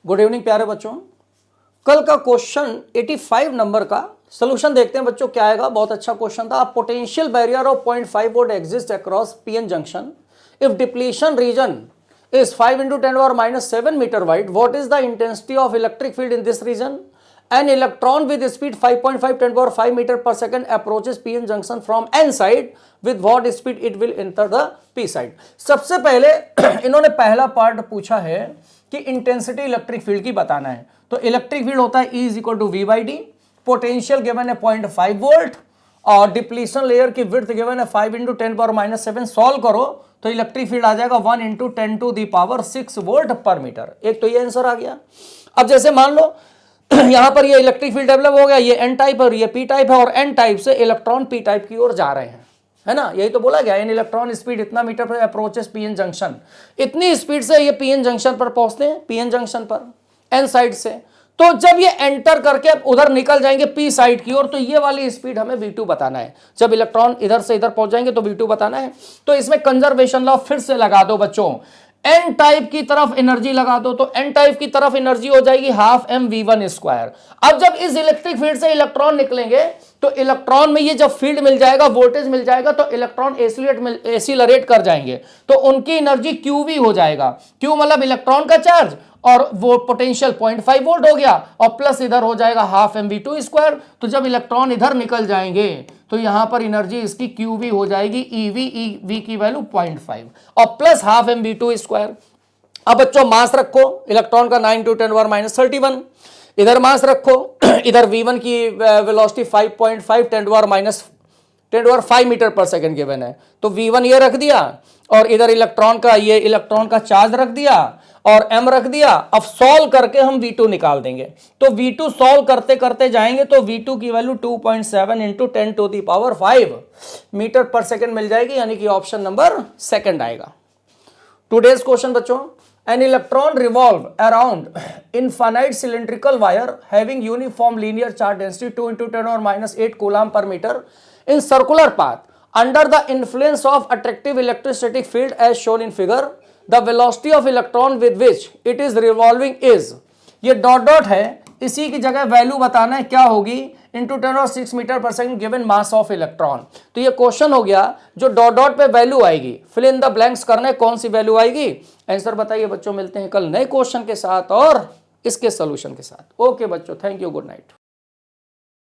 Good evening प्यारे बच्चों। कल का क्वेश्चन 85 नंबर का सोल्यूशन देखते हैं बच्चों क्या आएगा। बहुत अच्छा क्वेश्चन था। Potential barrier of 0.5 volt exist across PN junction if depletion region is 5 into 10 power minus 7 meter wide. What is the intensity of electric field in this region? An electron with speed 5.5 10 power 5 meter per second approaches PN junction from N side. With what speed it will enter the P side? सबसे पहले इन्होंने पहला part पूछा है कि intensity electric field की बताना है। तो इलेक्ट्रिक फील्ड होता है E is equal to V by d. Potential given है 0.5 वोल्ट और डिप्लीशन लेयर की विड्थ गिवन है 5 इंटू 10 पावर माइनस 7। सॉल्व करो तो इलेक्ट्रिक फील्ड आ जाएगा 1 into 10 to the power 6 volt पर मीटर। एक तो ये आंसर आ गया। अब जैसे मान लो यहां पर ये इलेक्ट्रिक फील्ड डेवलप हो गया, ये एन टाइप और ये पी टाइप है और एन टाइप से इलेक्ट्रॉन पी टाइप की ओर जा रहे हैं, है ना। यही तो बोला गया, एन इलेक्ट्रॉन स्पीड इतना मीटर पर अप्रोचेस पीएन जंक्शन। इतनी स्पीड से ये पीएन जंक्शन पर पहुंचते हैं, पीएन जंक्शन पर एन साइड से। तो जब ये एंटर करके उधर निकल जाएंगे पी साइड की ओर, तो ये वाली स्पीड हमें v2 बताना है। जब इलेक्ट्रॉन इधर से इधर पहुंच जाएंगे तो v2 बताना है। तो इसमें कंजर्वेशन लॉ फिर से लगा दो बच्चों। एन टाइप की तरफ एनर्जी लगा दो तो एन टाइप की तरफ एनर्जी हो जाएगी half m v one square. अब जब इस इलेक्ट्रिक फील्ड से इलेक्ट्रॉन निकलेंगे तो इलेक्ट्रॉन में ये जब फील्ड मिल जाएगा, वोल्टेज मिल जाएगा, तो इलेक्ट्रॉन एसिलरेट कर जाएंगे तो उनकी एनर्जी क्यूवी हो जाएगा। क्यू मतलब इलेक्ट्रॉन का चार्ज और वो पोटेंशियल 0.5 वोल्ट हो गया और प्लस इधर हो जाएगा half m v two square. तो जब इलेक्ट्रॉन इधर निकल जाएंगे तो यहां पर एनर्जी इसकी क्यूवी हो जाएगी ईवी की वैल्यू 0.5 और plus half m v two square. अब बच्चों मास रखो इलेक्ट्रॉन का 9 टू 10 पावर माइनस 31। इधर मास रखो, इधर v1 की velocity 5.5 10 power minus 10 power 5 metre पर सेकंड गिवन है। तो v1 ये रख दिया और इधर इलेक्ट्रॉन का चार्ज रख दिया और m रख दिया। अब सॉल्व करके हम v2 निकाल देंगे। तो v2 सॉल्व करते करते जाएंगे तो v2 की value 2.7 into 10 to the power 5 metre पर सेकंड मिल जाएगी, यानी कि ऑप्शन नंबर सेकंड आएगा। टुडेज क्वेश्चन बच्चों, an electron revolve around infinite cylindrical wire having uniform linear charge density 2 into 10 or minus 8 coulomb per meter in circular path under the influence of attractive electrostatic field as shown in figure. The velocity of electron with which it is revolving is, ये dot dot है, इसी की जगह value बताना है क्या होगी, into 10 और 6 मीटर पर second given mass of electron. तो ये क्वेश्चन हो गया जो डॉट डॉट पे वैल्यू आएगी, फिल इन द ब्लैंक्स करना है कौन सी वैल्यू आएगी, आंसर बताइए बच्चों। मिलते हैं कल नए क्वेश्चन के साथ और इसके सोल्यूशन के साथ। ओके बच्चों, थैंक यू, गुड नाइट।